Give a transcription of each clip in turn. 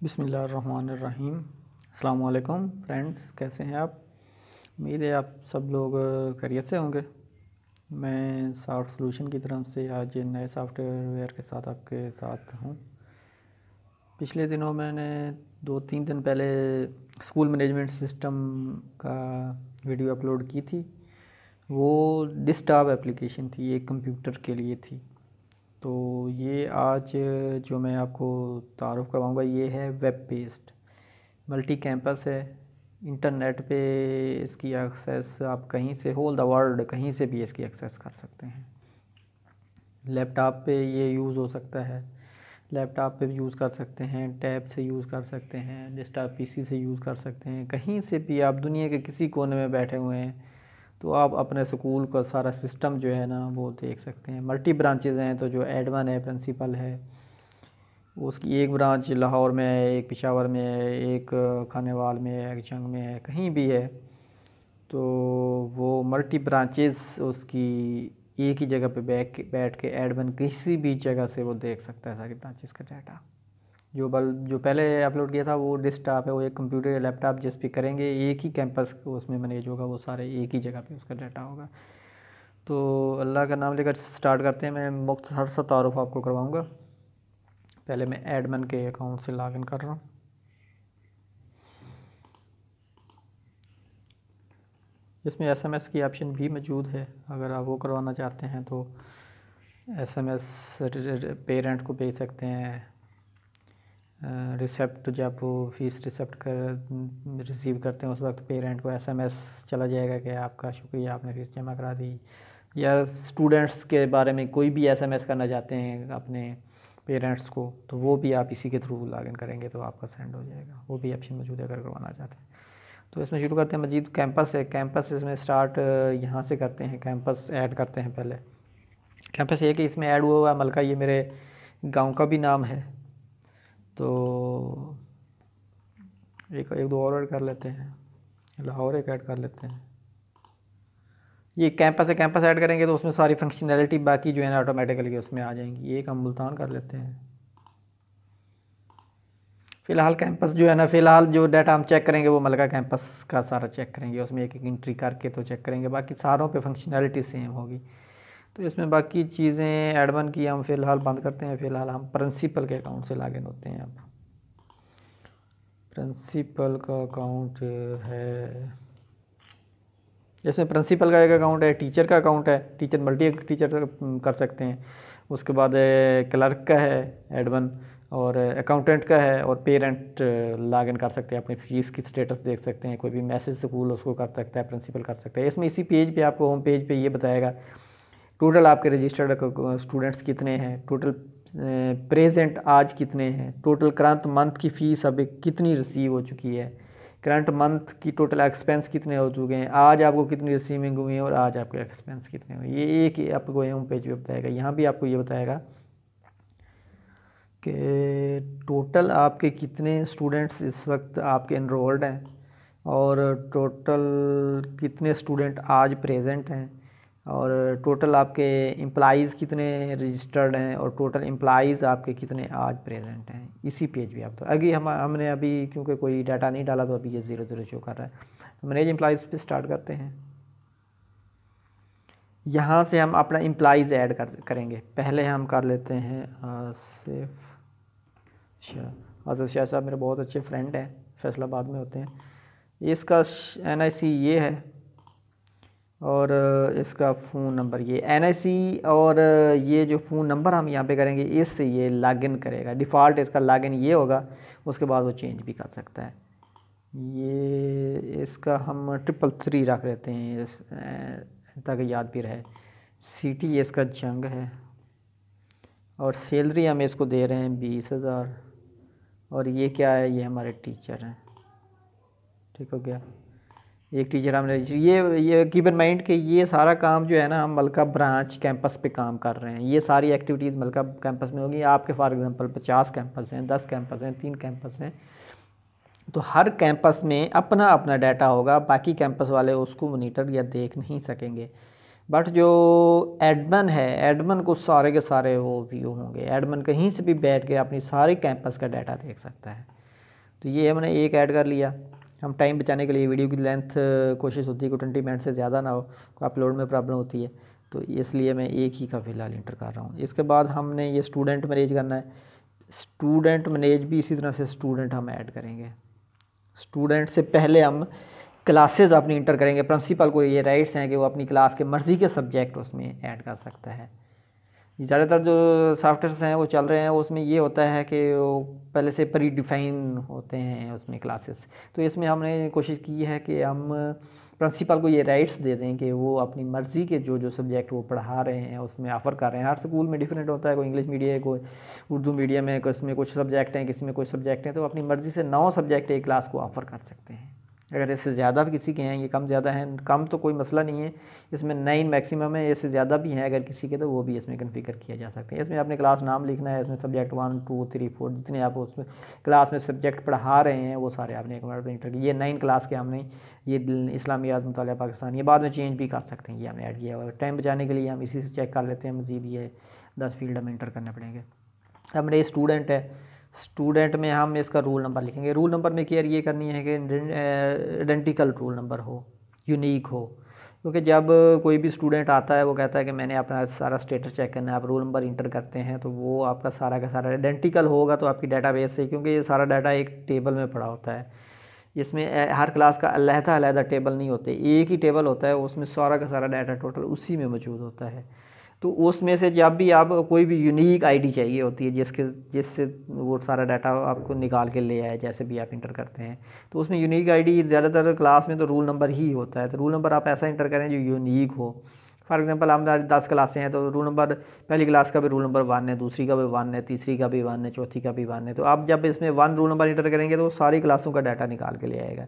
बिस्मिल्लाहिर्रहमानिर्रहीम। अस्सलाम वालेकुम फ्रेंड्स, कैसे हैं आप? उम्मीद है आप सब लोग खैरियत से होंगे। मैं सॉफ्ट सॉल्यूशन की तरफ से आज नए सॉफ्टवेयर के साथ आपके साथ हूँ। पिछले दिनों मैंने 2-3 दिन पहले स्कूल मैनेजमेंट सिस्टम का वीडियो अपलोड की थी। वो डेस्कटॉप एप्लीकेशन थी, एक कंप्यूटर के लिए थी। तो ये आज जो मैं आपको तारुफ़ करवाऊँगा ये है वेब बेस्ड मल्टी कैंपस है। इंटरनेट पे इसकी एक्सेस आप कहीं से होल द वर्ल्ड कहीं से भी इसकी एक्सेस कर सकते हैं। लैपटॉप पे ये यूज़ हो सकता है, लैपटॉप पे भी यूज़ कर सकते हैं, टैब से यूज़ कर सकते हैं, डेस्कटॉप पीसी से यूज़ कर सकते हैं। कहीं से भी आप दुनिया के किसी कोने में बैठे हुए हैं तो आप अपने स्कूल का सारा सिस्टम जो है ना वो देख सकते हैं। मल्टी ब्रांचेज़ हैं, तो जो एडमिन है, प्रिंसिपल है, उसकी एक ब्रांच लाहौर में है, एक पेशावर में है, एक खानेवाल में है, एक जंग में है, कहीं भी है। तो वो मल्टी ब्रांचेस उसकी एक ही जगह पे बैठ के एडमिन किसी भी जगह से वो देख सकता है सारी ब्रांचेस का डाटा। जो पहले अपलोड किया था वो डेस्कटॉप है, वो एक कंप्यूटर या लैपटॉप जिस पे करेंगे एक ही कैंपस उसमें मैनेज होगा, वो सारे एक ही जगह पे उसका डाटा होगा। तो अल्लाह का नाम लेकर स्टार्ट करते हैं। मैं मुख्तसर सा तारुफ़ आपको करवाऊँगा। पहले मैं एडमिन के अकाउंट से लॉगिन कर रहा हूँ। इसमें एसएमएस की ऑप्शन भी मौजूद है, अगर आप वो करवाना चाहते हैं तो एसएमएस पेरेंट को भेज सकते हैं। रिसिप्ट जब वो फ़ीस रिसिप्ट कर रिसीव करते हैं उस वक्त पेरेंट को एसएमएस चला जाएगा कि आपका शुक्रिया, आपने फ़ीस जमा करा दी। या स्टूडेंट्स के बारे में कोई भी एसएमएस करना चाहते हैं अपने पेरेंट्स को, तो वो भी आप इसी के थ्रू लॉगिन करेंगे तो आपका सेंड हो जाएगा। वो भी ऑप्शन मौजूद है अगर करवाना चाहते हैं। तो इसमें शुरू करते हैं। मजीद कैंपस है, कैंपस इसमें स्टार्ट यहाँ से करते हैं। कैंपस ऐड करते हैं। पहले कैंपस ये कि इसमें ऐड हुआ मलका, ये मेरे गांव का भी नाम है, तो एक दो और ऐड कर लेते हैं। लाहौर एक ऐड कर लेते हैं। ये कैंपस है, कैंपस ऐड करेंगे तो उसमें सारी फंक्शनैलिटी बाकी जो है ना ऑटोमेटिकली उसमें आ जाएंगी। एक हम मुल्तान कर लेते हैं। फ़िलहाल कैंपस जो है ना, फ़िलहाल जो डाटा हम चेक करेंगे वो मलका कैंपस का सारा चेक करेंगे, उसमें एक एक एंट्री करके तो चेक करेंगे, बाकी सारों पे फंक्शनैलिटी सेम होगी। तो इसमें बाकी चीज़ें एडमिन की हम फ़िलहाल बंद करते हैं। फ़िलहाल हम प्रिंसिपल के अकाउंट से लॉगिन होते हैं। अब प्रिंसिपल का अकाउंट है, इसमें प्रिंसिपल का एक अकाउंट है, टीचर का अकाउंट है, टीचर मल्टी टीचर कर सकते हैं। उसके बाद क्लर्क का है एडमिन, और अकाउंटेंट का है, और पेरेंट लॉगिन कर सकते हैं, अपनी फ़ीस की स्टेटस देख सकते हैं, कोई भी मैसेज स्कूल उसको कर सकता है, प्रिंसिपल कर सकता है। इसमें इसी पेज पे आपको होम पेज पे ये बताएगा टोटल आपके रजिस्टर्ड स्टूडेंट्स कितने हैं, टोटल प्रेजेंट आज कितने हैं, टोटल करंट मंथ की फ़ीस अभी कितनी रिसीव हो चुकी है, करंट मंथ की टोटल एक्सपेंस कितने हो चुके हैं, आज आपको कितनी रिसीविंग हुई है और आज आपके एक्सपेंस कितने हुए। ये एक ही आपको होम पेज पे बताएगा। यहाँ भी आपको ये बताएगा कि टोटल आपके कितने स्टूडेंट्स इस वक्त आपके इनरोल्ड हैं, और टोटल कितने स्टूडेंट आज प्रेजेंट हैं, और टोटल आपके एम्प्लॉइज़ कितने रजिस्टर्ड हैं, और टोटल एम्प्लॉइज़ आपके कितने आज प्रेजेंट हैं। इसी पेज पे आप तो अभी हमने अभी क्योंकि कोई डाटा नहीं डाला तो अभी ये 0 शो कर रहा है। तो मैनेज एम्प्लॉइज़ पे स्टार्ट करते हैं। यहाँ से हम अपना एम्प्लॉइज़ ऐड करेंगे। पहले हम कर लेते हैं आसिफ शाह। आसिफ शाह साहब मेरे बहुत अच्छे फ्रेंड हैं, फैसलाबाद में होते हैं। इसका NIC ये है, और इसका फ़ोन नंबर ये NIC, और ये जो फ़ोन नंबर हम यहाँ पे करेंगे इससे ये लॉगिन करेगा। डिफ़ॉल्ट इसका लॉगिन ये होगा, उसके बाद वो चेंज भी कर सकता है। ये इसका हम 333 रख लेते हैं ताकि याद भी रहे। सिटी इसका जंग है, और सैलरी हम इसको दे रहे हैं 20,000, और ये क्या है, ये हमारे टीचर हैं। ठीक हो गया, एक टीचर हमने ये कीप इन माइंड कि ये सारा काम जो है ना हम मलका ब्रांच कैंपस पे काम कर रहे हैं। ये सारी एक्टिविटीज़ मलका कैंपस में होगी। आपके फॉर एग्जांपल 50 कैंपस हैं, 10 कैंपस हैं, 3 कैंपस हैं, तो हर कैंपस में अपना अपना डाटा होगा। बाकी कैंपस वाले उसको मोनीटर या देख नहीं सकेंगे, बट जो एडमिन है, एडमिन को सारे के सारे वो व्यू होंगे। एडमिन कहीं से भी बैठ के अपनी सारे कैंपस का डाटा देख सकता है। तो ये हमने एक ऐड कर लिया। हम टाइम बचाने के लिए, वीडियो की लेंथ कोशिश होती है कि 20 मिनट से ज़्यादा ना हो, अपलोड में प्रॉब्लम होती है, तो इसलिए मैं एक ही का फ़िलहाल इंटर कर रहा हूँ। इसके बाद हमने ये स्टूडेंट मैनेज करना है। स्टूडेंट मैनेज भी इसी तरह से स्टूडेंट हम ऐड करेंगे। स्टूडेंट से पहले हम क्लासेस अपनी इंटर करेंगे। प्रिंसिपल को ये राइट्स हैं कि वो अपनी क्लास के मर्ज़ी के सब्जेक्ट उसमें ऐड कर सकता है। ज़्यादातर जो सॉफ्टवेयर्स हैं वो चल रहे हैं, उसमें ये होता है कि वो पहले से प्री डिफाइन होते हैं उसमें क्लासेस। तो इसमें हमने कोशिश की है कि हम प्रिंसिपल को ये राइट्स दे दें कि वो अपनी मर्ज़ी के जो जो सब्जेक्ट वो पढ़ा रहे हैं उसमें ऑफ़र कर रहे हैं। हर स्कूल में डिफरेंट होता है, कोई इंग्लिश मीडियम है, कोई उर्दू मीडियम है, किसी में कुछ सब्जेक्ट हैं, किसी में कुछ सब्जेक्ट हैं, तो अपनी मर्ज़ी से 9 सब्जेक्ट एक क्लास को ऑफ़र कर सकते हैं। अगर इससे ज़्यादा भी किसी के हैं, ये कम ज़्यादा हैं, कम तो कोई मसला नहीं है, इसमें 9 मैक्सिमम है, इससे ज़्यादा भी हैं अगर किसी के, तो वो भी इसमें कन्फिगर किया जा सकता है। इसमें अपने क्लास नाम लिखना है, इसमें सब्जेक्ट 1 2 3 4 जितने आप उसमें क्लास में सब्जेक्ट पढ़ा रहे हैं वो सारे आपने एक बार में इंटर किए। ये 9 क्लास के हमने ये इस्लामियात मुतालिया पाकिस्तान, ये बाद में चेंज भी कर सकते हैं, ये हमने ऐड किया हुआ है। टाइम बचाने के लिए हम इसी से चेक कर लेते हैं, मज़ीद ये 10 फील्ड हमें इंटर करने पड़ेंगे। अब मेरे स्टूडेंट है, स्टूडेंट में हम इसका रोल नंबर लिखेंगे। रोल नंबर में केयर ये करनी है कि आइडेंटिकल रोल नंबर हो, यूनिक हो, क्योंकि जब कोई भी स्टूडेंट आता है वो कहता है कि मैंने अपना सारा स्टेटस चेक करना है, आप रोल नंबर इंटर करते हैं तो वो आपका सारा का सारा आइडेंटिकल होगा तो आपकी डेटाबेस से, क्योंकि ये सारा डाटा एक टेबल में पड़ा होता है। इसमें हर क्लास का अलग-अलग टेबल नहीं होते, एक ही टेबल होता है, उसमें सारा का सारा डाटा टोटल उसी में मौजूद होता है। तो उसमें से जब भी आप कोई भी यूनिक आईडी चाहिए होती है जिससे वो सारा डाटा आपको निकाल के ले आए, जैसे भी आप इंटर करते हैं, तो उसमें यूनिक आईडी ज़्यादातर क्लास में तो रूल नंबर ही होता है। तो रूल नंबर आप ऐसा इंटर करें जो यूनिक हो। फॉर एग्जांपल हमारी 10 क्लासें हैं तो रूल नंबर पहली क्लास का भी रूल नंबर 1 है, दूसरी का भी 1 है, तीसरी का भी 1 है, चौथी का भी 1 है। तो आप जब इसमें 1 रूल नंबर इंटर करेंगे तो सारी क्लासों का डाटा निकाल के ले आएगा।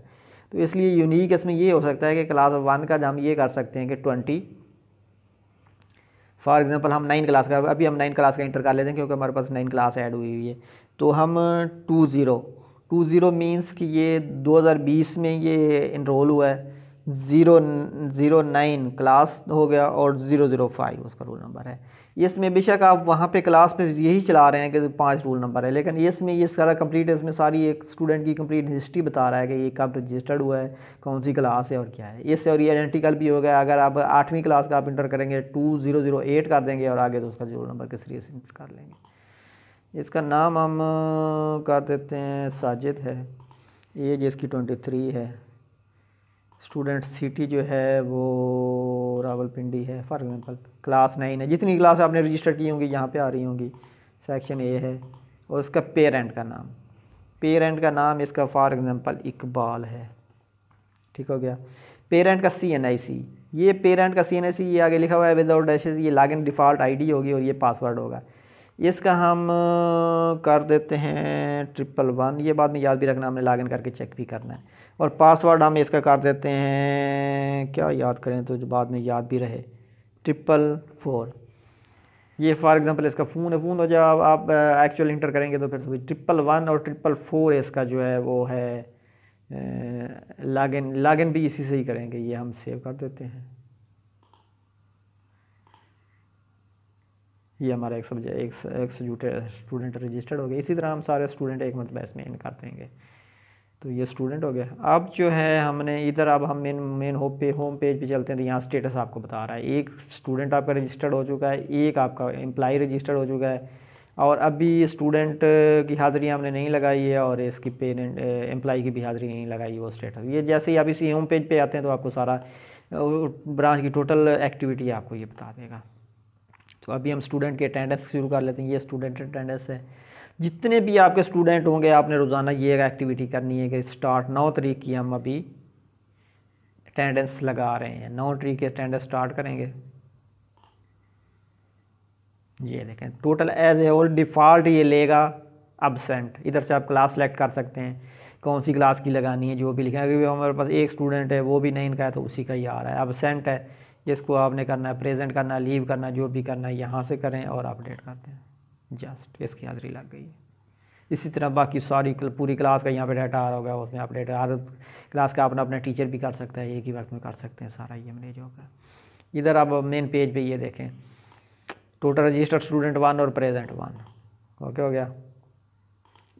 तो इसलिए यूनिक इसमें ये हो सकता है कि क्लास 1 का हम ये कर सकते हैं कि 20, फॉर एग्जांपल हम 9 क्लास का, अभी हम 9 क्लास का इंटर कर लेते हैं क्योंकि हमारे पास 9 क्लास ऐड हुई हुई है। तो हम 20 मीन्स कि ये 2020 में ये इनरोल हुआ है, 009 क्लास हो गया और 005 उसका रोल नंबर है। इसमें बेशक आप वहाँ पे क्लास पे यही चला रहे हैं कि 5 रोल नंबर है, लेकिन इसमें ये सारा कंप्लीट, इसमें सारी एक स्टूडेंट की कंप्लीट हिस्ट्री बता रहा है कि ये कब रजिस्टर्ड हुआ है, कौन सी क्लास है और क्या है। इससे और ये आइडेंटिकल भी हो गया। अगर आप 8वीं क्लास का आप इंटर करेंगे 2008 कर देंगे और आगे तो उसका रोल नंबर किस तरीके से इंटर कर लेंगे। इसका नाम हम कर देते हैं साजिद है, एज इसकी 23 है, स्टूडेंट सिटी जो है वो रावलपिंडी है, फॉर एग्जांपल क्लास 9 है। जितनी क्लास आपने रजिस्टर की होंगी यहाँ पे आ रही होंगी। सेक्शन ए है और इसका पेरेंट का नाम इसका फॉर एग्जांपल इकबाल है, ठीक हो गया। पेरेंट का CNIC, ये पेरेंट का CNIC ये आगे लिखा हुआ है विदाउट डैशेस, ये लॉगिन डिफ़ॉल्ट आईडी होगी और ये पासवर्ड होगा। इसका हम कर देते हैं 111, ये बाद में याद भी रखना, हमने लॉगिन करके चेक भी करना है। और पासवर्ड हम इसका कर देते हैं, क्या याद करें तो जो बाद में याद भी रहे, 444। ये फॉर एग्जांपल इसका फ़ोन है, फ़ोन हो जाए आप एक्चुअल इंटर करेंगे तो फिर 111 और 444 इसका जो है वो है लॉगिन भी इसी से ही करेंगे। ये हम सेव कर देते हैं। ये हमारा एक स्टूडेंट रजिस्टर्ड हो गया। इसी तरह हम सारे स्टूडेंट एक मरतबा इसमें इन कर देंगे। तो ये स्टूडेंट हो गया। अब जो है हमने इधर, अब हम मेन होम पेज पे चलते हैं तो यहाँ स्टेटस आपको बता रहा है, एक स्टूडेंट आपका रजिस्टर्ड हो चुका है, एक आपका एम्प्लॉय रजिस्टर्ड हो चुका है, और अभी स्टूडेंट की हाज़िरी हमने नहीं लगाई है और इसकी पेरेंट एम्प्लॉय की भी हाज़िरी नहीं लगाई है, वो स्टेटस। ये जैसे ही आप इसी होम पेज पे आते हैं तो आपको सारा ब्रांच की टोटल एक्टिविटी आपको ये बता देगा। तो अभी हम स्टूडेंट के अटेंडेंस शुरू कर लेते हैं। ये स्टूडेंट अटेंडेंस है। जितने भी आपके स्टूडेंट होंगे आपने रोज़ाना ये एक्टिविटी करनी है कि स्टार्ट 9 तारीख की हम अभी अटेंडेंस लगा रहे हैं। 9 तारीख की अटेंडेंस स्टार्ट करेंगे। ये देखें total as a whole default ये लेगा अब्सेंट। इधर से आप क्लास सेलेक्ट कर सकते हैं कौन सी क्लास की लगानी है, जो भी लिखा है। क्योंकि हमारे पास एक स्टूडेंट है वो भी नहीं का है तो उसी का ही आ रहा है। अब्सेंट है, इसको आपने करना है, प्रेजेंट करना है, लीव करना है, जो भी करना है यहाँ से करें और अपडेट करते हैं। जस्ट इसकी हाज़िरी लग गई है। इसी तरह बाकी सारी पूरी क्लास का यहाँ पे डाटा आ रहा होगा, उसमें अपडेट। हर क्लास का अपना टीचर भी कर सकता है, एक ही वक्त में कर सकते हैं, सारा ये मैनेज होगा। इधर आप मेन पेज पे ये देखें टोटल रजिस्टर्ड स्टूडेंट 1 और प्रेजेंट 1, ओके हो गया।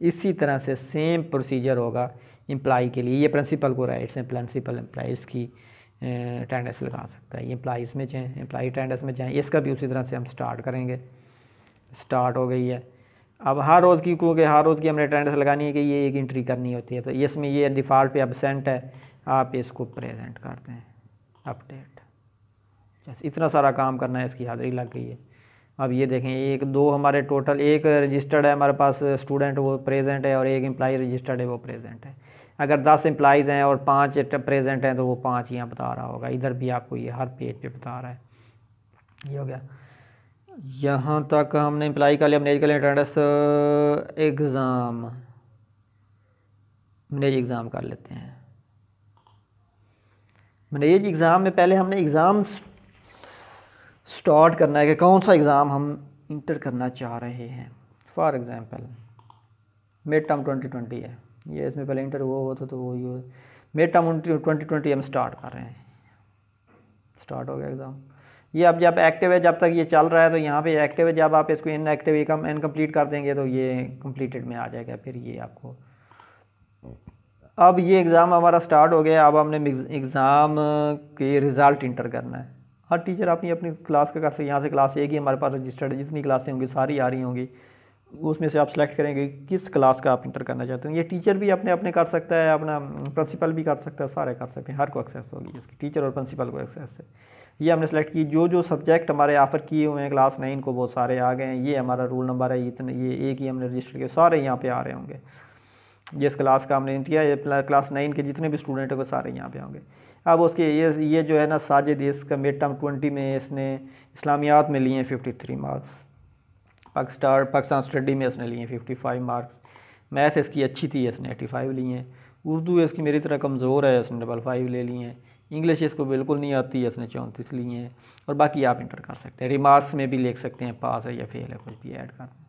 इसी तरह से सेम प्रोसीजर होगा एम्प्लॉय के लिए। ये प्रिंसिपल को राइट्स हैं, प्रिंसिपल एम्प्लॉइज़ की अटेंडेंस लगा सकता है। ये एम्प्लॉइज़ में जाएँ, एम्प्लॉय अटेंडेंस में जाएँ, इसका भी उसी तरह से हम स्टार्ट करेंगे। स्टार्ट हो गई है। अब हर रोज़ की, क्योंकि हर रोज़ की हमने अटेंडेंस लगानी है कि ये एक एंट्री करनी होती है, तो इसमें ये डिफ़ॉल्ट पे एब्सेंट है, आप इसको प्रेजेंट करते हैं अपडेट। जैसे इतना सारा काम करना है, इसकी हाज़िरी लग गई है। अब ये देखें, एक दो हमारे टोटल, एक रजिस्टर्ड है हमारे पास स्टूडेंट वो प्रेजेंट है, और एक एम्प्लॉय रजिस्टर्ड है वो प्रेजेंट है। अगर 10 एम्प्लॉइज़ हैं और 5 प्रेजेंट हैं तो वो 5 यहाँ बता रहा होगा। इधर भी आपको ये हर पेज पे बता रहा है। ये हो गया। यहाँ तक हमने एम्प्लॉय का लिया। मैनेज का लिया अटेंडेंस, एग्ज़ाम, मैनेज एग्ज़ाम कर लेते हैं। मैनेज एग्ज़ाम में पहले हमने एग्ज़ाम स्टार्ट करना है कि कौन सा एग्ज़ाम हम इंटर करना चाह रहे हैं। फॉर एग्ज़ाम्पल मिड टर्म 2020 है, ये इसमें पहले इंटर हुआ होता तो वो ये मिड टर्म 2020 हम स्टार्ट कर रहे हैं। स्टार्ट हो गया एग्ज़ाम। ये अब जब एक्टिव है, जब तक ये चल रहा है तो यहाँ पे एक्टिव है। जब आप इसको इनएक्टिव इनकम्प्लीट कर देंगे तो ये कंप्लीटेड में आ जाएगा। फिर ये आपको, अब ये एग्ज़ाम हमारा स्टार्ट हो गया। अब हमने एग्ज़ाम के रिज़ल्ट इंटर करना है। हर टीचर अपनी अपनी क्लास का कर सकते। यहाँ से क्लास एक ही हमारे पास रजिस्टर्ड है, जितनी क्लासें होंगी सारी आ रही होंगी, उसमें से आप सेलेक्ट करेंगे किस क्लास का आप इंटर करना चाहते हैं। ये टीचर भी अपने अपने कर सकता है, अपना प्रिंसिपल भी कर सकता है, सारे कर सकते हैं। हर को एक्सेस होगी इसकी, टीचर और प्रिंसिपल को एक्सेस है। ये हमने सेलेक्ट की। जो जो सब्जेक्ट हमारे ऑफ़र किए हुए हैं क्लास 9 को वो सारे आ गए हैं। ये हमारा रोल नंबर है, इतने, ये एक ही हमने रजिस्टर किया, सारे यहाँ पे आ रहे होंगे। जिस क्लास का हमने किया, ये क्लास 9 के जितने भी स्टूडेंट हैं वो सारे यहाँ पे होंगे। अब उसके ये जो है ना, साजिद, इसका मिड टर्म 20 में इसने इस्लामियात में लिए हैं 53 मार्क्स, पाकिस्तान स्टडी में इसने लिए 55 मार्क्स, मैथ इसकी अच्छी थी, इसने 85 लिए हैं, उर्दू इसकी मेरी तरह कमज़ोर है, इसने 55 ले लिए हैं, इंग्लिश इसको बिल्कुल नहीं आती है, इसने 34 लिए हैं। और बाकी आप इंटर कर सकते हैं, रिमार्क्स में भी लिख सकते हैं पास है या फेल है, कुछ भी ऐड कर दें।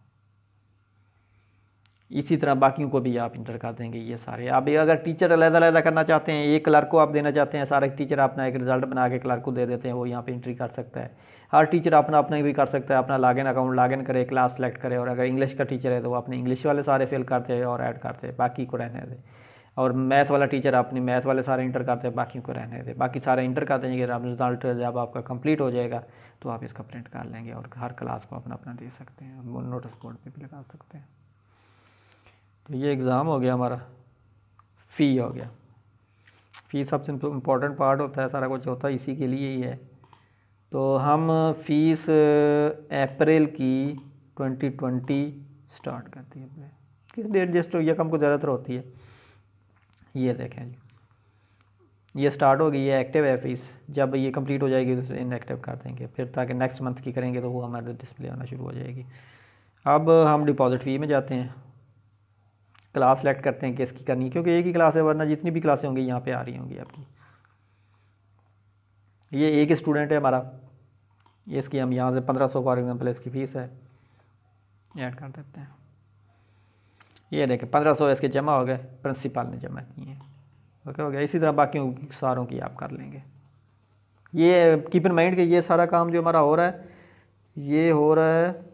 इसी तरह बाकियों को भी आप इंटर कर देंगे ये सारे। आप अगर टीचर अलग-अलग करना चाहते हैं, एक क्लर्क को आप देना चाहते हैं, सारे टीचर अपना एक रिज़ल्ट बना के क्लर्क को दे देते हैं, वो यहाँ पे एंट्री कर सकता है। हर टीचर अपना अपना भी कर सकता है, अपना लॉगिन अकाउंट लॉगिन करे, क्लास सेलेक्ट करे, और अगर इंग्लिश का टीचर है तो वो अपने इंग्लिश वाले सारे फिल करते हैं और ऐड करते हैं, बाकी को रहने दें। और मैथ वाला टीचर अपनी मैथ वाले सारे इंटर करते हैं, बाकी को रहने दें। बाकी सारे इंटर कर देंगे। रिजल्ट जब आपका कंप्लीट हो जाएगा तो आप इसका प्रिंट कर लेंगे और हर क्लास को अपना अपना दे सकते हैं, नोटिस बोर्ड पर भी लगा सकते हैं। तो ये एग्ज़ाम हो गया हमारा। फ़ी हो गया। फ़ी सबसे इम्पोर्टेंट पार्ट होता है, सारा कुछ होता है इसी के लिए ही है। तो हम फ़ीस अप्रैल की 2020 स्टार्ट करती है। किस डेट रजिस्टर हुई है, हमको ज़्यादातर होती है। ये देखें जी, ये स्टार्ट हो गई है, एक्टिव है फ़ीस। जब ये कंप्लीट हो जाएगी तो इनएक्टिव कर देंगे, फिर ताकि नेक्स्ट मंथ की करेंगे तो वो हमारे डिस्प्ले होना शुरू हो जाएगी। अब हम डिपॉजिट फ़ी में जाते हैं, क्लास सेलेक्ट करते हैं किसकी करनी है, क्योंकि एक ही क्लास है, वरना जितनी भी क्लासें होंगी यहाँ पे आ रही होंगी आपकी। ये एक स्टूडेंट है हमारा, इसकी हम यहाँ से 1500 फॉर एग्जांपल इसकी फ़ीस है, ऐड कर देते हैं। ये देखें 1500 इसके जमा हो गए, प्रिंसिपल ने जमा किए हैं। ओके हो गया। इसी तरह बाकी सारों की आप कर लेंगे। ये कीप इन माइंड कि ये सारा काम जो हमारा हो रहा है, ये हो रहा है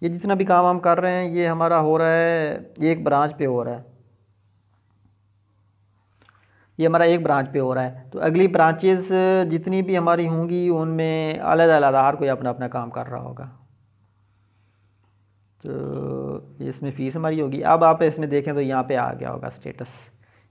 ये जितना भी काम हम कर रहे हैं ये हमारा हो रहा है एक ब्रांच पे हो रहा है। ये हमारा एक ब्रांच पे हो रहा है, तो अगली ब्रांचेस जितनी भी हमारी होंगी उनमें अलग अलग हर कोई अपना अपना काम कर रहा होगा। तो इसमें फ़ीस हमारी होगी। अब आप इसमें देखें तो यहाँ पे आ गया होगा स्टेटस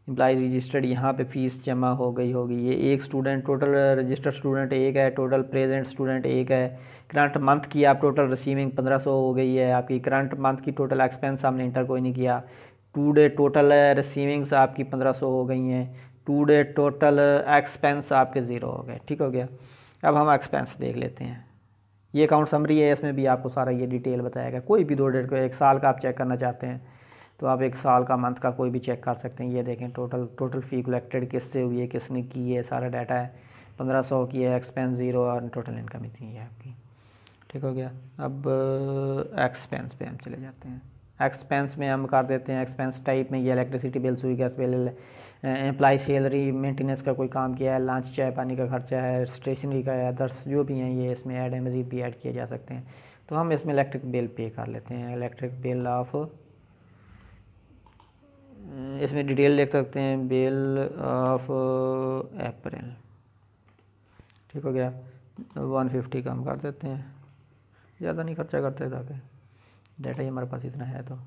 एम्प्लॉइज़ रजिस्टर्ड, यहाँ पे फ़ीस जमा हो गई होगी। ये एक स्टूडेंट, टोटल रजिस्टर्ड स्टूडेंट एक है, टोटल प्रेजेंट स्टूडेंट एक है। करंट मंथ की आप टोटल रिसीविंग 1500 हो गई है आपकी। करंट मंथ की टोटल एक्सपेंस हमने इंटर कोई नहीं किया। टू डे टोटल रिसीविंग्स आपकी 1500 हो गई हैं। टू डे टोटल एक्सपेंस आपके ज़ीरो हो गए। ठीक हो गया। अब हम एक्सपेंस देख लेते हैं। ये अकाउंट समरी है, इसमें भी आपको सारा ये डिटेल बताएगा। कोई भी 2 डेट को, एक साल का आप चेक करना चाहते हैं तो आप एक साल का मंथ का कोई भी चेक कर सकते हैं। ये देखें टोटल फ़ी कलेक्टेड किससे हुई है, किसने की है, सारा डाटा है। 1500 की है, एक्सपेंस ज़ीरो और टोटल इनकम इतनी है आपकी। ठीक हो गया। अब एक्सपेंस पे हम चले जाते हैं। एक्सपेंस में हम कर देते हैं एक्सपेंस टाइप में, ये electricity bill, Sui gas bill, employ salary, maintenance का कोई काम किया है, लंच चाय पानी का खर्चा है, स्टेशनरी का है, अदर्स जो भी हैं ये इसमें ऐड है, मज़ीद भी ऐड किए जा सकते हैं। तो हम इसमें इलेक्ट्रिक बिल पे कर लेते हैं। इलेक्ट्रिक बिल ऑफ, इसमें डिटेल लिख सकते हैं, बिल ऑफ अप्रैल, ठीक हो गया। 150 कम कर देते हैं, ज़्यादा नहीं खर्चा करते ताकि डाटा ही हमारे पास इतना है। तो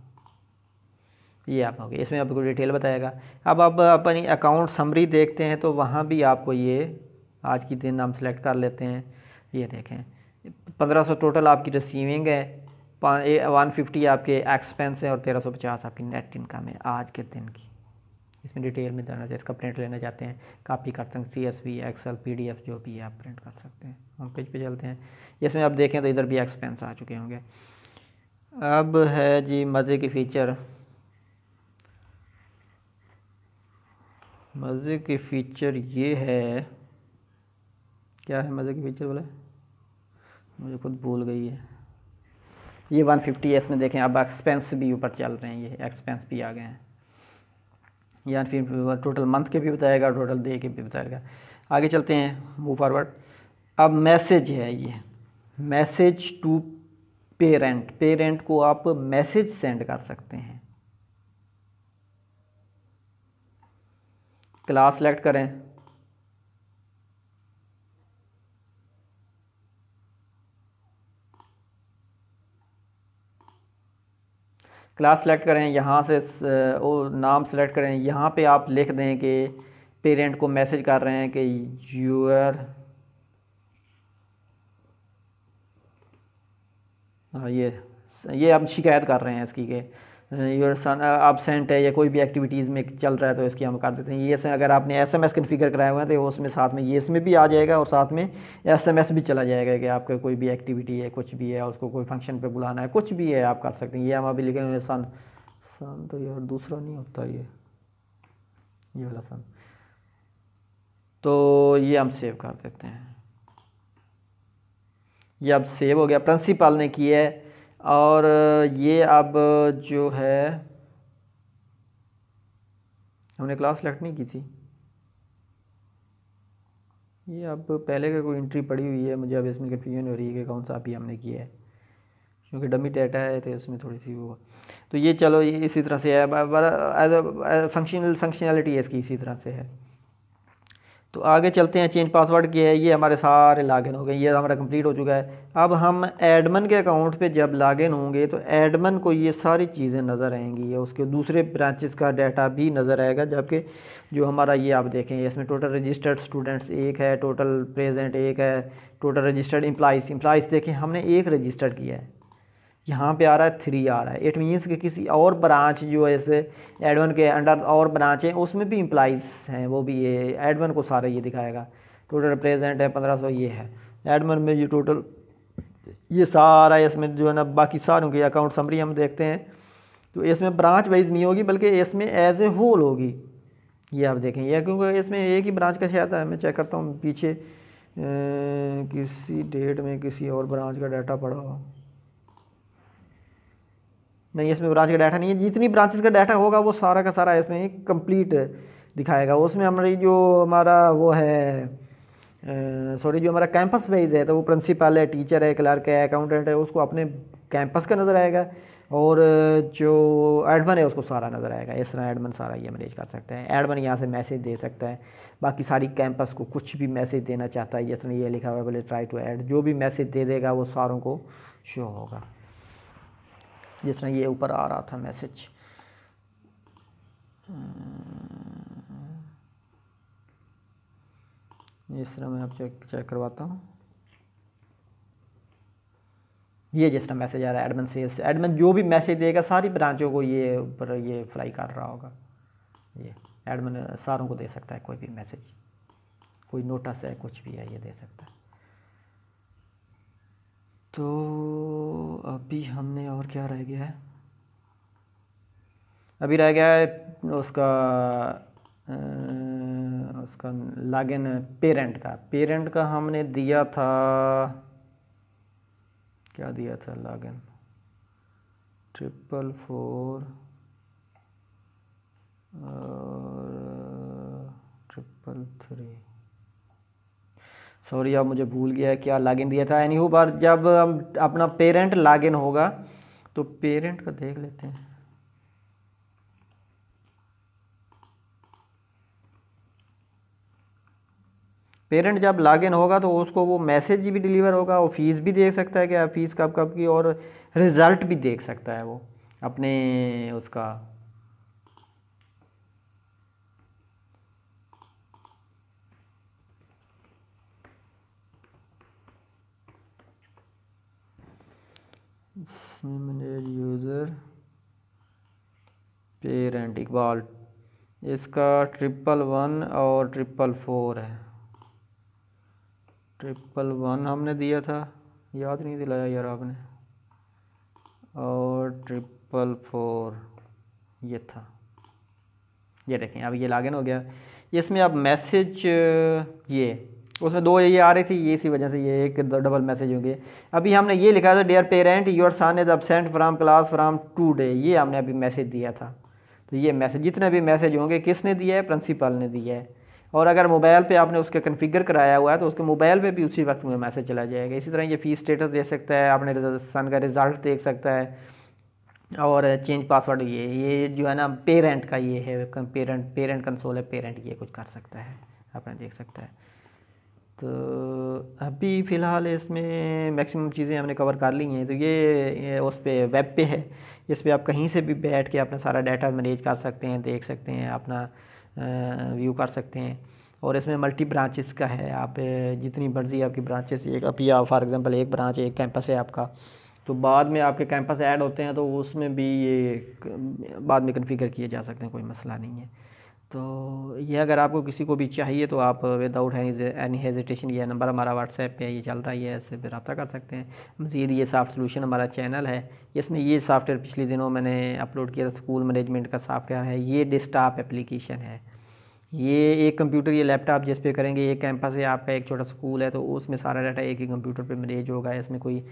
ये आप हो गए, इसमें आपको डिटेल बताएगा। अब आप अपनी अकाउंट समरी देखते हैं तो वहाँ भी आपको ये आज की दिन हम सेलेक्ट कर लेते हैं। ये देखें 1500 टोटल आपकी रिसीविंग है, 150 आपके एक्सपेंस है और 1350 आपकी नेट इनकम है आज के दिन की। इसमें डिटेल में जाना चाहिए, इसका प्रिंट लेना चाहते हैं कॉपी कर सकते हैं, CSV एक्सेल PDF जो भी है आप प्रिंट कर सकते हैं। होम पेज पे चलते हैं, इसमें आप देखें तो इधर भी एक्सपेंस आ चुके होंगे। अब है जी मज़े की फ़ीचर, मज़े की फ़ीचर ये है, क्या है मज़े की फ़ीचर बोले, मुझे खुद भूल गई है। ये 150 है, इसमें देखें अब एक्सपेंस भी ऊपर चल रहे हैं, ये एक्सपेंस भी आ गए हैं, या फिर टोटल मंथ के भी बताएगा, टोटल डे के भी बताएगा। आगे चलते हैं, मूव फॉरवर्ड। अब मैसेज है, ये मैसेज टू पेरेंट, पेरेंट को आप मैसेज सेंड कर सकते हैं। क्लास सेलेक्ट करें, क्लास सेलेक्ट करें, यहाँ से वो नाम सेलेक्ट करें, यहाँ पे आप लिख दें कि पेरेंट को मैसेज कर रहे हैं कि यूर, ये अब शिकायत कर रहे हैं इसकी कि योर सन absent है या कोई भी एक्टिविटीज़ में चल रहा है, तो इसकी हम कर देते हैं। ये अगर आपने SMS कन्फिगर कराया हुआ है तो उसमें साथ में ये इसमें भी आ जाएगा और साथ में SMS भी चला जाएगा कि आपका कोई भी एक्टिविटी है, कुछ भी है, उसको कोई फंक्शन पे बुलाना है, कुछ भी है आप कर सकते हैं। ये हम अभी लिखे हुए सन, सन तो यार दूसरा नहीं होता ये वाला सन, तो ये हम सेव कर देते हैं। ये अब सेव हो गया, प्रिंसिपल ने किया है। और ये अब जो है हमने क्लास सेलेक्ट नहीं की थी, ये अब पहले का कोई एंट्री पड़ी हुई है, मुझे अब इसमें कन्फ्यूजन हो रही है कि कौन सा अभी हमने किया है, क्योंकि डमी डाटा है तो उसमें थोड़ी सी वो। तो ये चलो ये इसी तरह से है, एज फंक्शनैलिटी है इसकी इसी तरह से है। तो आगे चलते हैं, चेंज पासवर्ड की है, ये हमारे सारे लॉगिन हो गए, ये हमारा कंप्लीट हो चुका है। अब हम एडमिन के अकाउंट पे जब लॉगिन होंगे तो एडमिन को ये सारी चीज़ें नज़र आएंगी, या उसके दूसरे ब्रांचेस का डाटा भी नज़र आएगा। जबकि जो हमारा ये आप देखें, इसमें टोटल रजिस्टर्ड स्टूडेंट्स 1 है, टोटल प्रेजेंट 1 है, टोटल रजिस्टर्ड एम्प्लॉइज़ देखें हमने 1 रजिस्टर्ड किया है, यहाँ पे आ रहा है 3 आ रहा है। इट मीन्स कि किसी और ब्रांच जो है ऐसे एडमिन के अंडर और ब्रांच हैं उसमें भी एम्प्लॉइज़ हैं, वो भी ये एडमिन को सारा ये दिखाएगा। टोटल प्रेजेंट है 1500, ये है एडमिन में ये टोटल, ये सारा इसमें जो है ना बाकी सारों की अकाउंट समरी हम देखते हैं तो इसमें ब्रांच वाइज नहीं होगी बल्कि इसमें एज ए होल होगी। ये आप देखें, ये क्योंकि इसमें एक ही ब्रांच का शायद है, मैं चेक करता हूँ पीछे किसी डेट में किसी और ब्रांच का डाटा पड़ा हो, नहीं इसमें ब्रांच का डाटा नहीं है। जितनी ब्रांचेस का डाटा होगा वो सारा का सारा इसमें कंप्लीट दिखाएगा। उसमें हमारी जो हमारा वो है सॉरी जो हमारा कैंपस वाइज है तो वो प्रिंसिपल है, टीचर है, क्लर्क है, अकाउंटेंट है, उसको अपने कैंपस का नज़र आएगा। और जो एडमिन है उसको सारा नज़र आएगा। इस तरह एडमिन सारा ये मैनेज कर सकते हैं। एडमिन यहाँ से मैसेज दे सकता है, बाकी सारी कैंपस को कुछ भी मैसेज देना चाहता है, जिसने ये लिखा हुआ है बोले ट्राई टू ऐड, जो भी मैसेज दे देगा वो सारों को शो होगा। जिस तरह ये ऊपर आ रहा था मैसेज, इस तरह मैं आप चेक करवाता हूँ। ये जिस तरह मैसेज आ रहा है एडमिन सेल्स, एडमिन जो भी मैसेज देगा सारी ब्रांचों को ये ऊपर ये फ्लाई कर रहा होगा। ये एडमिन सारों को दे सकता है, कोई भी मैसेज, कोई नोटिस है, कुछ भी है, ये दे सकता है। तो अभी हमने और क्या रह गया है, अभी रह गया है उसका लॉगिन पेरेंट का हमने दिया था, क्या दिया था लॉगिन 444 और 333। सॉरी, अब मुझे भूल गया क्या लॉगिन दिया था। एनी बार जब हम अपना पेरेंट लॉगिन होगा तो पेरेंट का देख लेते हैं। पेरेंट जब लॉगिन होगा तो उसको वो मैसेज भी डिलीवर होगा, वो फीस भी देख सकता है कि फ़ीस कब कब की, और रिज़ल्ट भी देख सकता है वो अपने उसका। मैनेज यूज़र पेरेंट इक्वल, इसका 111 और 444 है। 111 हमने दिया था, याद नहीं दिलाया यार आपने, और 444 ये था। ये देखें अब ये लॉगिन हो गया। इसमें अब मैसेज ये उसमें दो ये आ रही थी, ये इसी वजह से ये एक डबल मैसेज हो गए। अभी हमने ये लिखा था dear parent your son is absent from class from today, ये हमने अभी मैसेज दिया था। तो ये मैसेज जितने भी मैसेज होंगे किसने दिया है, प्रिंसिपल ने दिया है। और अगर मोबाइल पे आपने उसके कॉन्फ़िगर कराया हुआ है तो उसके मोबाइल पे भी उसी वक्त में मैसेज चला जाएगा। इसी तरह ये फ़ीस स्टेटस दे सकता है, अपने सन का रिज़ल्ट देख सकता है, और चेंज पासवर्ड ये जो है ना पेरेंट का ये है, पेरेंट कंसोल है, पेरेंट ये कुछ कर सकता है, आपने देख सकता है। तो अभी फ़िलहाल इसमें मैक्सिमम चीज़ें हमने कवर कर ली हैं। तो ये उस पे वेब पे है, इस पे आप कहीं से भी बैठ के अपना सारा डाटा मैनेज कर सकते हैं, देख सकते हैं, अपना व्यू कर सकते हैं। और इसमें मल्टी ब्रांचेस का है, आप जितनी मर्ज़ी आपकी ब्रांचेस, एक अभी आप फॉर एग्ज़ाम्पल एक ब्रांच एक कैंपस है आपका, तो बाद में आपके कैंपस ऐड होते हैं तो उसमें भी ये बाद में कॉन्फ़िगर किए जा सकते हैं, कोई मसला नहीं है। तो ये अगर आपको किसी को भी चाहिए तो आप विदाउट एनी हेजिटेशन, ये नंबर हमारा व्हाट्सएप पे ये चल रहा है, इससे भी रब्ता कर सकते हैं। मज़ीद ये सॉफ्ट सोल्यूशन हमारा चैनल है, इसमें ये सॉफ्टवेयर पिछले दिनों मैंने अपलोड किया था, स्कूल मैनेजमेंट का सॉफ्टवेयर है, ये डेस्कटॉप एप्लीकेशन है। ये एक कंप्यूटर, ये लैपटॉप जिस पे करेंगे, एक कैंपस है आपका, एक छोटा स्कूल है, तो उसमें सारा डाटा एक ही कंप्यूटर पे मैनेज होगा। इसमें कोई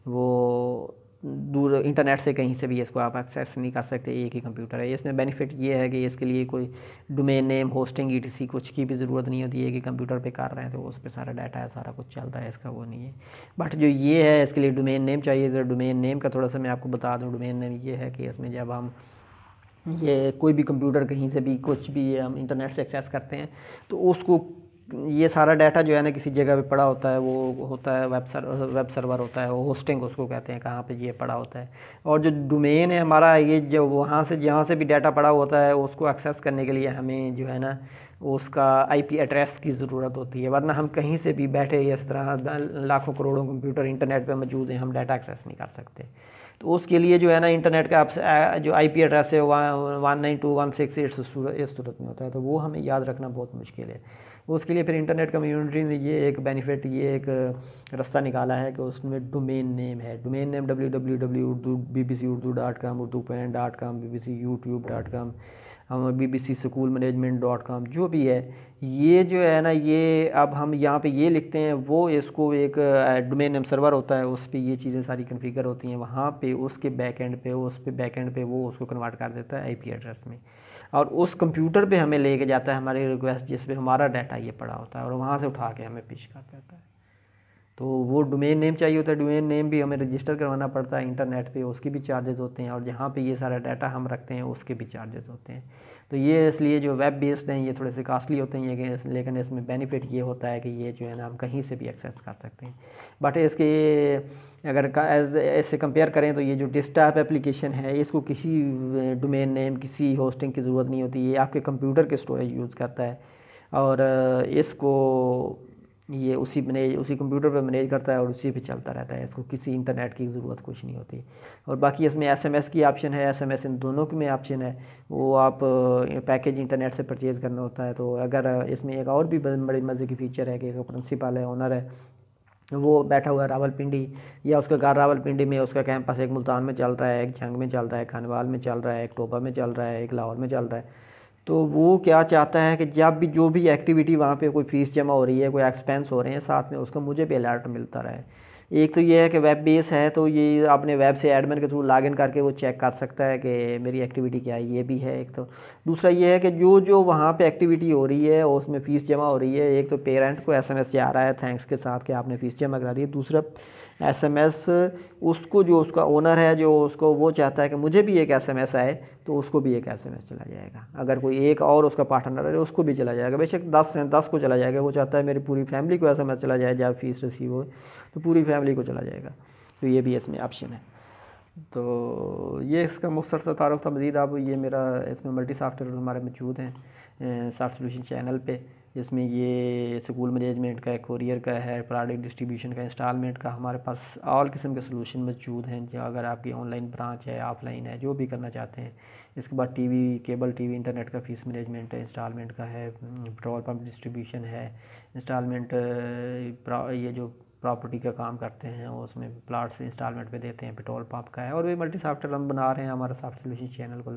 वो दूर इंटरनेट से कहीं से भी इसको आप एक्सेस नहीं कर सकते, एक ही कंप्यूटर है। इसमें बेनिफिट ये है कि इसके लिए कोई डोमेन नेम, होस्टिंग, ईटीसी कुछ की भी ज़रूरत नहीं होती है, एक ही कंप्यूटर पे कर रहे हैं तो उस पर सारा डाटा है, सारा कुछ चल रहा है, इसका वो नहीं है। बट जो ये है इसके लिए डोमेन नेम चाहिए, तो डोमेन नेम का थोड़ा सा मैं आपको बता दूँ। डोमेन नेम ये है कि इसमें जब हम ये कोई भी कंप्यूटर कहीं से भी कुछ भी हम इंटरनेट से एक्सेस करते हैं तो उसको ये सारा डाटा जो है ना किसी जगह पे पड़ा होता है, वो होता है वेब सर्वर होता है, वो होस्टिंग उसको कहते हैं, कहाँ पे ये पड़ा होता है। और जो डोमेन है हमारा, ये जो वहाँ से जहाँ से भी डाटा पड़ा होता है उसको एक्सेस करने के लिए हमें जो है ना उसका आईपी एड्रेस की ज़रूरत होती है, वरना हम कहीं से भी बैठे इस तरह लाखों करोड़ों कंप्यूटर इंटरनेट पर मौजूद हैं, हम डाटा एक्सेस नहीं कर सकते। तो उसके लिए जो है ना इंटरनेट का जो आईपी एड्रेस है 192.168 इस सूरत में होता है, तो वो हमें याद रखना बहुत मुश्किल है। उसके लिए फिर इंटरनेट कम्युनिटी ने ये एक बेनिफिट, ये एक रास्ता निकाला है कि उसमें डोमेन नेम है। Domain name www.bbcurdu.com, urdupoint.com, bbcyoutube.com, bbcschoolmanagement.com, जो भी है ये जो है ना, ये अब हम यहाँ पे ये लिखते हैं, वो इसको एक डोमेन नेम सर्वर होता है, उस पर ये चीज़ें सारी कॉन्फ़िगर होती हैं, वहाँ पे उसके बैकएंड पे, उस पे बैकएंड पे वो उसको कन्वर्ट कर देता है आईपी एड्रेस में, और उस कंप्यूटर पे हमें लेके जाता है हमारी रिक्वेस्ट जिस पे हमारा डाटा ये पड़ा होता है, और वहाँ से उठा के हमें पेश कर देता है। तो वो डोमेन नेम चाहिए होता है, डोमेन नेम भी हमें रजिस्टर करवाना पड़ता है इंटरनेट पे, उसके भी चार्जेस होते हैं, और जहाँ पे ये सारा डाटा हम रखते हैं उसके भी चार्जेस होते हैं। तो ये इसलिए जो वेब बेस्ड हैं ये थोड़े से कास्टली होते हैं, लेकिन इसमें बेनिफिट ये होता है कि ये जो है ना हम कहीं से भी एक्सेस कर सकते हैं। बट इसके अगर ऐसे कंपेयर करें तो ये जो डेस्कटॉप एप्लीकेशन है इसको किसी डोमेन नेम, किसी होस्टिंग की ज़रूरत नहीं होती, ये आपके कंप्यूटर के स्टोरेज यूज़ करता है, और इसको ये उसी कंप्यूटर पे मैनेज करता है और उसी पे चलता रहता है, इसको किसी इंटरनेट की ज़रूरत कुछ नहीं होती। और बाकी इसमें एसएमएस की ऑप्शन है, एसएमएस इन दोनों की में ऑप्शन है, वो आप पैकेज इंटरनेट से परचेज़ करना होता है। तो अगर इसमें एक और भी बड़ी मज़े की फ़ीचर है कि एक प्रिंसिपल है, ओनर है, वो बैठा हुआ है रावलपिंडी, या उसका घर रावलपिंडी में, उसका कैंपस एक मुल्तान में चल रहा है, एक झंग में चल रहा है, खानवाल में चल रहा है, एक टोबा में चल रहा है, एक लाहौर में चल रहा है। तो वो क्या चाहता है कि जब भी जो भी एक्टिविटी वहाँ पे कोई फ़ीस जमा हो रही है, कोई एक्सपेंस हो रहे हैं, साथ में उसका मुझे भी अलर्ट मिलता रहे। एक तो ये है कि वेब बेस है, तो ये अपने वेब से एडमिन के थ्रू लॉगिन करके वो चेक कर सकता है कि मेरी एक्टिविटी क्या है, ये भी है एक तो। दूसरा ये है कि जो जो वहाँ पे एक्टिविटी हो रही है और उसमें फ़ीस जमा हो रही है, एक तो पेरेंट को एसएमएस जा रहा है थैंक्स के साथ कि आपने फ़ीस जमा करा दी। दूसरा एसएमएस उसको, जो उसका ओनर है, जो उसको वो चाहता है कि मुझे भी एक एसएमएस आए, तो उसको भी एक एसएमएस चला जाएगा। अगर कोई एक और उसका पार्टनर है उसको भी चला जाएगा, बेशक 10 को चला जाएगा, वो चाहता है मेरी पूरी फैमिली को एसएमएस चला जाए जब फीस रिसीव हो, तो पूरी फैमिली को चला जाएगा। तो ये भी इसमें ऑप्शन है। तो ये इसका मुख्तसर सा तारुफ था। मज़ीद आप ये मेरा इसमें मल्टी सॉफ्टवेयर हमारे मौजूद हैं सॉफ्ट सोल्यूशन चैनल पे, जिसमें ये स्कूल मैनेजमेंट का है, कोरियर का है, प्रोडक्ट डिस्ट्रीब्यूशन का, इंस्टॉलमेंट का, हमारे पास ऑल किस्म के सलूशन मौजूद हैं। जो अगर आपकी ऑनलाइन ब्रांच है, ऑफलाइन है, जो भी करना चाहते हैं। इसके बाद टीवी, केबल टीवी, इंटरनेट का फ़ीस मैनेजमेंट है, इंस्टॉलमेंट का है, पेट्रोल पंप डिस्ट्रीब्यूशन है, इंस्टॉलमेंट, ये जो प्रॉपर्टी का काम करते हैं उसमें प्लाट से इंस्टॉलमेंट पे देते हैं, पेट्रोल पंप का है। और भी मल्टी सॉफ्टवेयर हम बना रहे हैं। हमारा सॉफ्ट सोल्यूशन चैनल को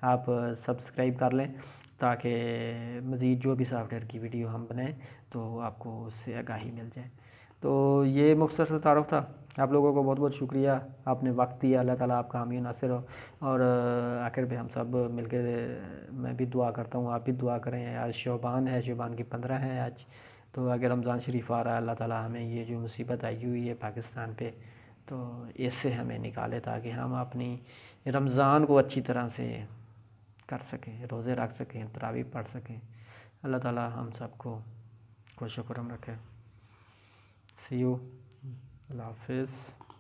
आप सब्सक्राइब कर लें, ताकि मज़ीद जो भी सॉफ्टवेयर की वीडियो हम बनाएं तो आपको उससे आगाही मिल जाए। तो ये मुख्तसर सा तारुफ था। आप लोगों को बहुत बहुत शुक्रिया, आपने वक्त दिया। अल्लाह ताला आपका हामी नासिर हो। और आखिर में हम सब मिलकर, मैं भी दुआ करता हूँ, आप भी दुआ करें। आज शोबान है, शोबान की 15 है आज। तो अगर रमज़ान शरीफ आ रहा है, अल्लाह ताला हमें ये जो मुसीबत आई हुई है पाकिस्तान पे, तो इससे हमें निकाले, ताकि हम अपनी रमज़ान को अच्छी तरह से कर सकें, रोज़े रख सकें, तरावी पढ़ सकें। अल्लाह ताला हम सबको खुश खुरम रखे। सी यू, अल्लाह हाफिज़।